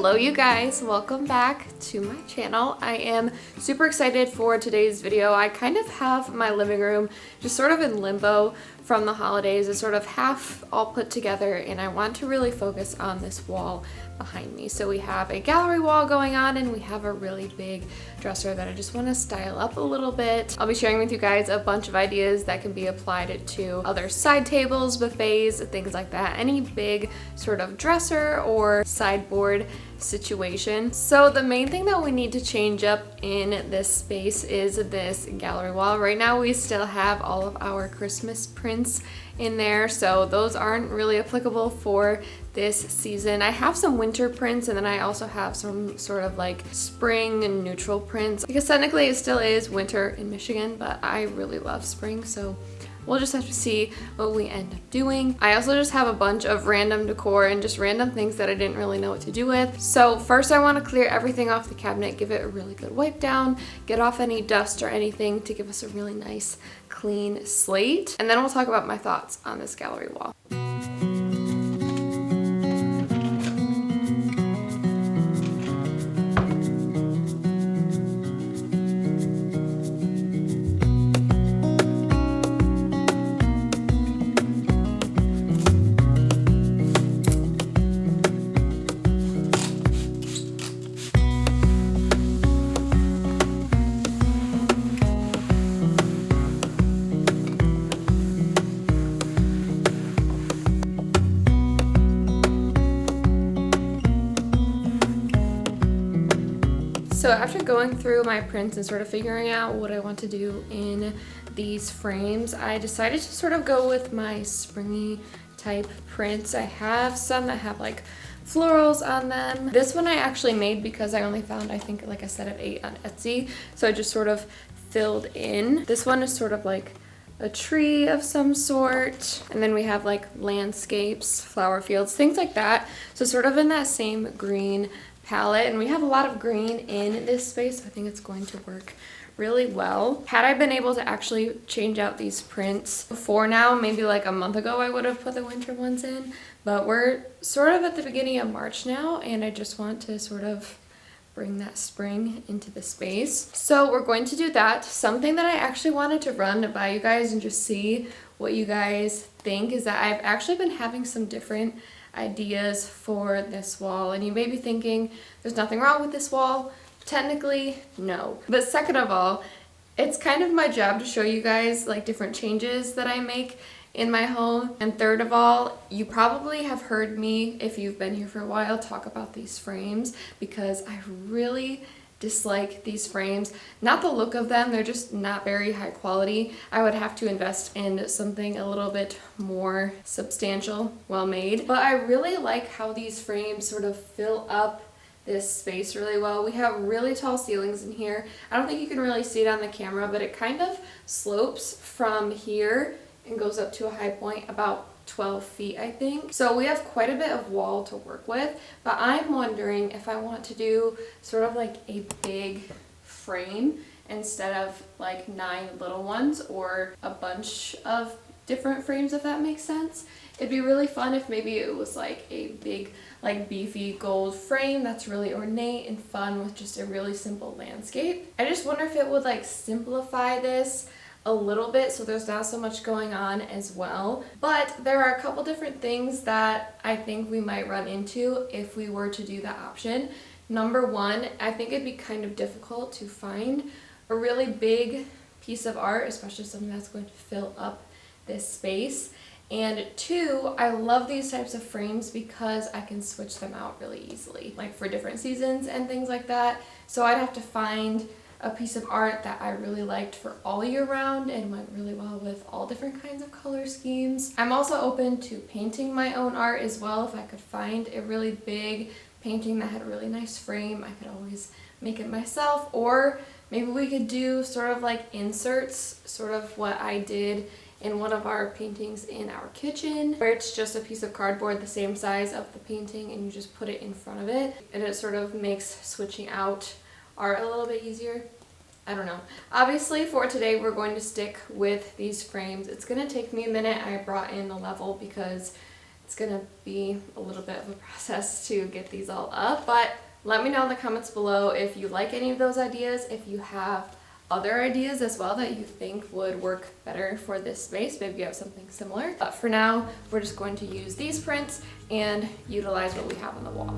Hello you guys, welcome back to my channel. I am super excited for today's video. I kind of have my living room just sort of in limbo from the holidays. It's sort of half all put together and I want to really focus on this wall behind me. So we have a gallery wall going on and we have a really big dresser that I just want to style up a little bit. I'll be sharing with you guys a bunch of ideas that can be applied to other side tables, buffets, things like that. Any big sort of dresser or sideboard situation. So the main thing that we need to change up in this space is this gallery wall. Right now we still have all of our Christmas prints in there, so those aren't really applicable for this season. I have some winter prints and then I also have some sort of like spring and neutral prints because technically it still is winter in Michigan, but I really love spring, so we'll just have to see what we end up doing. I also just have a bunch of random decor and just random things that I didn't really know what to do with. So first I want to clear everything off the cabinet, give it a really good wipe down, get off any dust or anything to give us a really nice clean slate. And then we'll talk about my thoughts on this gallery wall. So after going through my prints and sort of figuring out what I want to do in these frames, I decided to sort of go with my springy type prints. I have some that have like florals on them. This one I actually made because I only found, I think, like I said, at 8 on Etsy. So I just sort of filled in. This one is sort of like a tree of some sort. And then we have like landscapes, flower fields, things like that. So sort of in that same green palette, and we have a lot of green in this space, so I think it's going to work really well. Had I been able to actually change out these prints before now, maybe like a month ago, I would have put the winter ones in, but we're sort of at the beginning of March now, and I just want to sort of bring that spring into the space. So we're going to do that. Something that I actually wanted to run by you guys and just see what you guys think is that I've actually been having some different ideas for this wall, and you may be thinking there's nothing wrong with this wall. Technically, no. But second of all, it's kind of my job to show you guys like different changes that I make in my home. And third of all, you probably have heard me, if you've been here for a while, talk about these frames because I really dislike these frames. Not the look of them, they're just not very high quality. I would have to invest in something a little bit more substantial, well made. But I really like how these frames sort of fill up this space really well. We have really tall ceilings in here. I don't think you can really see it on the camera, but it kind of slopes from here and goes up to a high point about 12 feet, I think. So we have quite a bit of wall to work with, but I'm wondering if I want to do sort of like a big frame instead of like 9 little ones or a bunch of different frames, if that makes sense. It'd be really fun if maybe it was like a big, like beefy gold frame that's really ornate and fun with just a really simple landscape. I just wonder if it would like simplify this a little bit so there's not so much going on as well. But there are a couple different things that I think we might run into if we were to do that option. Number one, I think it'd be kind of difficult to find a really big piece of art, especially something that's going to fill up this space. And two, I love these types of frames because I can switch them out really easily, like for different seasons and things like that. So I'd have to find a piece of art that I really liked for all year round and went really well with all different kinds of color schemes. I'm also open to painting my own art as well. If I could find a really big painting that had a really nice frame, I could always make it myself, or maybe we could do sort of like inserts, sort of what I did in one of our paintings in our kitchen, where it's just a piece of cardboard the same size of the painting and you just put it in front of it, and it sort of makes switching out art a little bit easier. I don't know. Obviously for today we're going to stick with these frames. It's going to take me a minute. I brought in a level because it's gonna be a little bit of a process to get these all up, but let me know in the comments below if you like any of those ideas, if you have other ideas as well that you think would work better for this space. Maybe you have something similar. But for now, we're just going to use these prints and utilize what we have on the wall.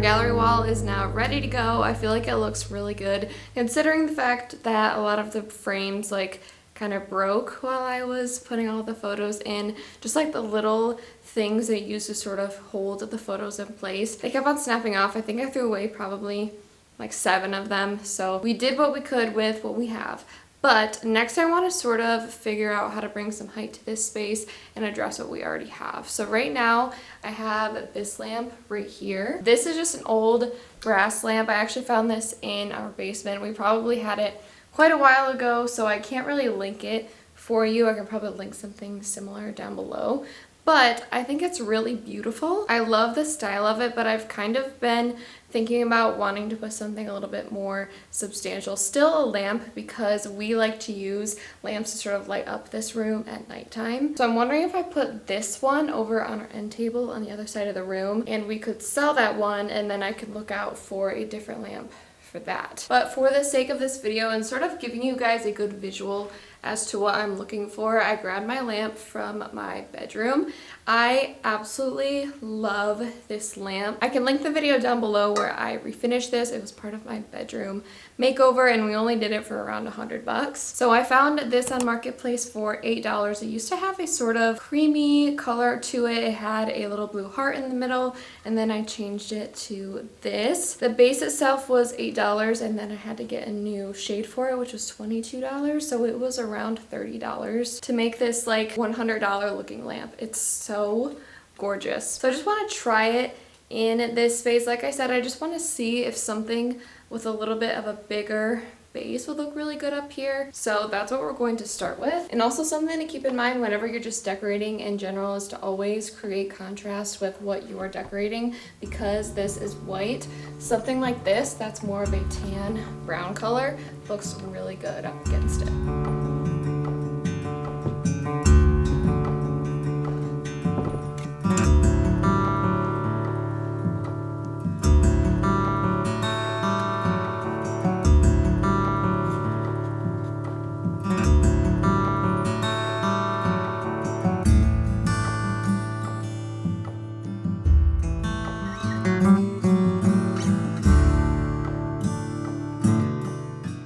Gallery wall is now ready to go. I feel like it looks really good considering the fact that a lot of the frames like kind of broke while I was putting all the photos in. Just like the little things they use to sort of hold the photos in place. They kept on snapping off. I think I threw away probably like 7 of them. So we did what we could with what we have. But next I want to sort of figure out how to bring some height to this space and address what we already have. So right now I have this lamp right here. This is just an old brass lamp. I actually found this in our basement. We probably had it quite a while ago, so I can't really link it for you. I can probably link something similar down below. But I think it's really beautiful. I love the style of it, but I've kind of been thinking about wanting to put something a little bit more substantial. Still a lamp because we like to use lamps to sort of light up this room at nighttime. So I'm wondering if I put this one over on our end table on the other side of the room and we could sell that one and then I could look out for a different lamp for that. But for the sake of this video and sort of giving you guys a good visual as to what I'm looking for, I grabbed my lamp from my bedroom. I absolutely love this lamp. I can link the video down below where I refinished this. It was part of my bedroom makeover and we only did it for around $100. So I found this on Marketplace for $8. It used to have a sort of creamy color to it. It had a little blue heart in the middle and then I changed it to this. The base itself was $8 and then I had to get a new shade for it, which was $22. So it was around $30 to make this like $100 looking lamp. It's so gorgeous. So I just want to try it in this vase. Like I said, I just want to see if something with a little bit of a bigger base would look really good up here. So that's what we're going to start with. And also something to keep in mind whenever you're just decorating in general is to always create contrast with what you are decorating, because this is white. Something like this that's more of a tan brown color looks really good up against it.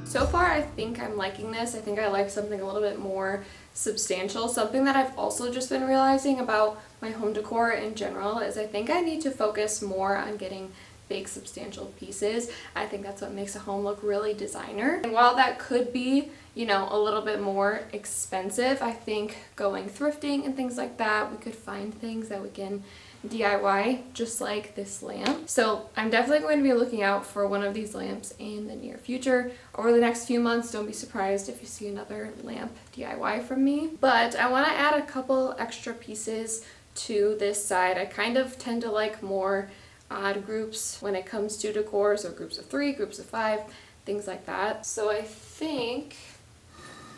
So far, I think I'm liking this. I think I like something a little bit more substantial. Something that I've also just been realizing about my home decor in general is I think I need to focus more on getting big substantial pieces. I think that's what makes a home look really designer. And while that could be, you know, a little bit more expensive, I think going thrifting and things like that, we could find things that we can DIY, just like this lamp. So I'm definitely going to be looking out for one of these lamps in the near future. Over the next few months, don't be surprised if you see another lamp DIY from me. But I want to add a couple extra pieces to this side. I kind of tend to like more odd groups when it comes to decor, so groups of 3, groups of 5, things like that. So I think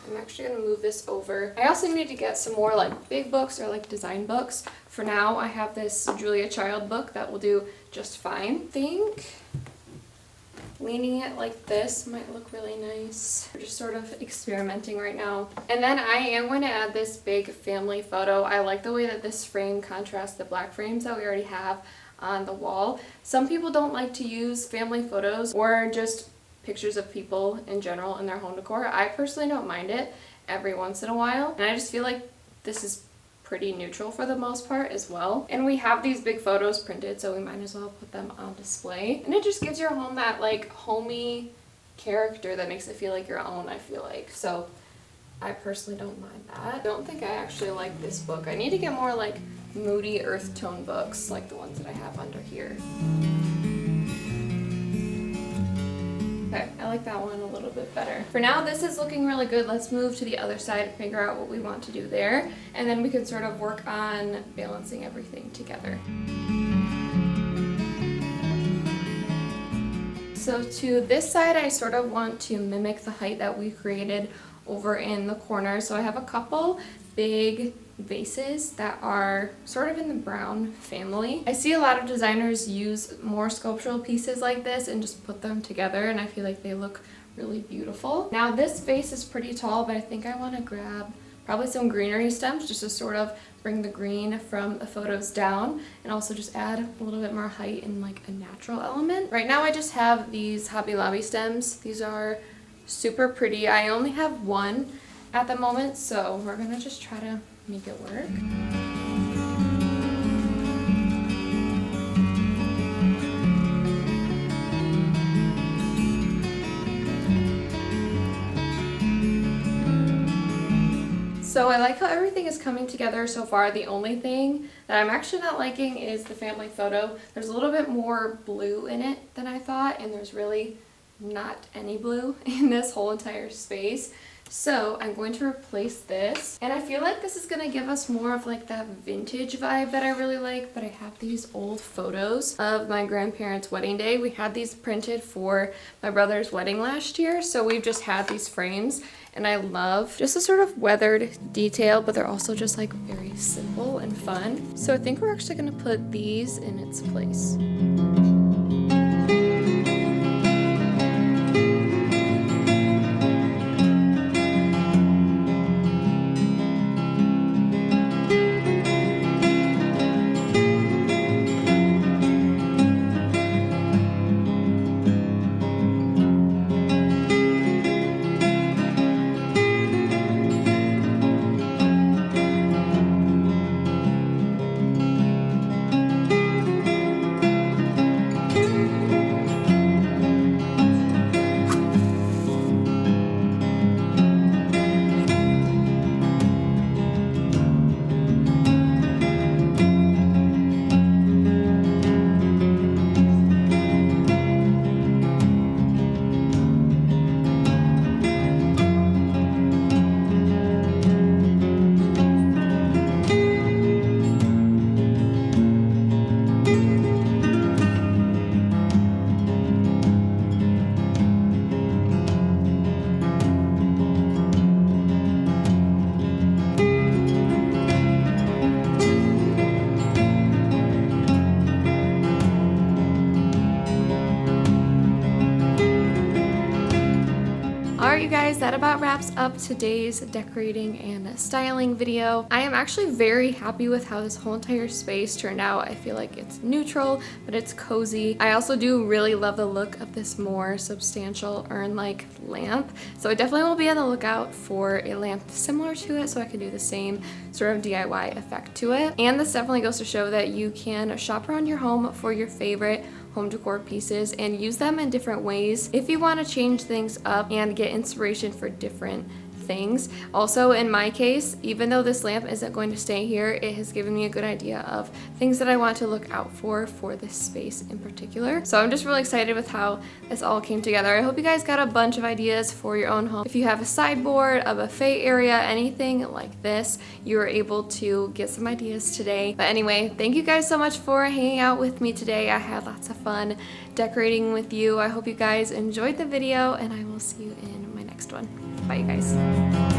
I'm actually going to move this over. I also need to get some more like big books or like design books. For now, I have this Julia Child book that will do just fine. I think leaning it like this might look really nice. We're just sort of experimenting right now. And then I am going to add this big family photo. I like the way that this frame contrasts the black frames that we already have on the wall. Some people don't like to use family photos or just pictures of people in general in their home decor. I personally don't mind it every once in a while, and I just feel like this is pretty neutral for the most part as well. And we have these big photos printed, so we might as well put them on display. And it just gives your home that like homey character that makes it feel like your own, I feel like. So I personally don't mind that. I don't think I actually like this book. I need to get more like moody earth tone books like the ones that I have under here. Okay, I like that one a little bit better. For now, this is looking really good. Let's move to the other side and figure out what we want to do there. And then we can sort of work on balancing everything together. So to this side, I sort of want to mimic the height that we created over in the corner. So I have a couple big vases that are sort of in the brown family. I see a lot of designers use more sculptural pieces like this and just put them together, and I feel like they look really beautiful. Now this vase is pretty tall, but I think I want to grab probably some greenery stems just to sort of bring the green from the photos down and also just add a little bit more height and like a natural element. Right now I just have these Hobby Lobby stems. These are super pretty. I only have one at the moment, so we're gonna just try to make it work. So I like how everything is coming together so far. The only thing that I'm actually not liking is the family photo. There's a little bit more blue in it than I thought, and there's really not any blue in this whole entire space. So I'm going to replace this, and I feel like this is going to give us more of like that vintage vibe that I really like. But I have these old photos of my grandparents' wedding day. We had these printed for my brother's wedding last year, so we've just had these frames, and I love just a sort of weathered detail, but they're also just like very simple and fun. So I think we're actually going to put these in its place. about wraps up today's decorating and styling video. I am actually very happy with how this whole entire space turned out. I feel like it's neutral, but it's cozy. I also do really love the look of this more substantial urn-like lamp, so I definitely will be on the lookout for a lamp similar to it so I can do the same sort of DIY effect to it. And this definitely goes to show that you can shop around your home for your favorite home decor pieces and use them in different ways if you want to change things up and get inspiration for different things. Also, in my case, even though this lamp isn't going to stay here, it has given me a good idea of things that I want to look out for this space in particular. So I'm just really excited with how this all came together. I hope you guys got a bunch of ideas for your own home. If you have a sideboard, a buffet area, anything like this, you were able to get some ideas today. But anyway, thank you guys so much for hanging out with me today. I had lots of fun decorating with you. I hope you guys enjoyed the video, and I will see you in my next one. Bye, you guys.